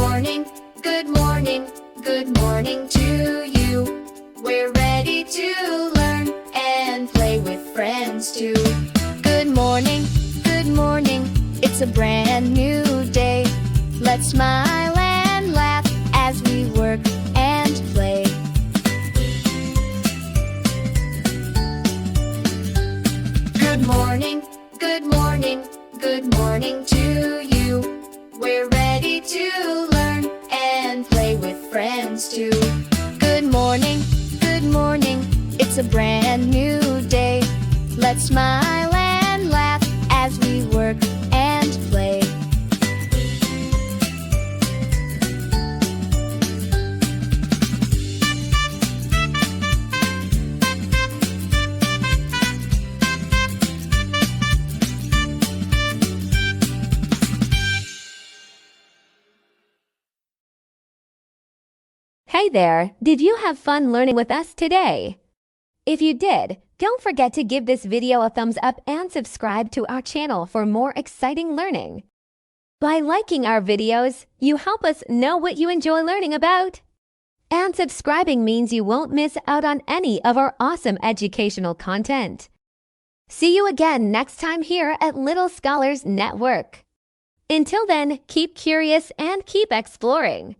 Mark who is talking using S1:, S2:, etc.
S1: morning, good morning, good morning to you. We're ready to learn and play with friends too. Good morning, it's a brand new day. Let's smile and laugh as we work and play. Good morning, good morning, good morning to you. We're ready to learn and play with friends too. Good morning, it's a brand new day. Let's smile and laugh as we work and play.
S2: Hey there, did you have fun learning with us today? If you did, don't forget to give this video a thumbs up and subscribe to our channel for more exciting learning. By liking our videos, you help us know what you enjoy learning about. And subscribing means you won't miss out on any of our awesome educational content. See you again next time here at Little Scholars Network. Until then, keep curious and keep exploring.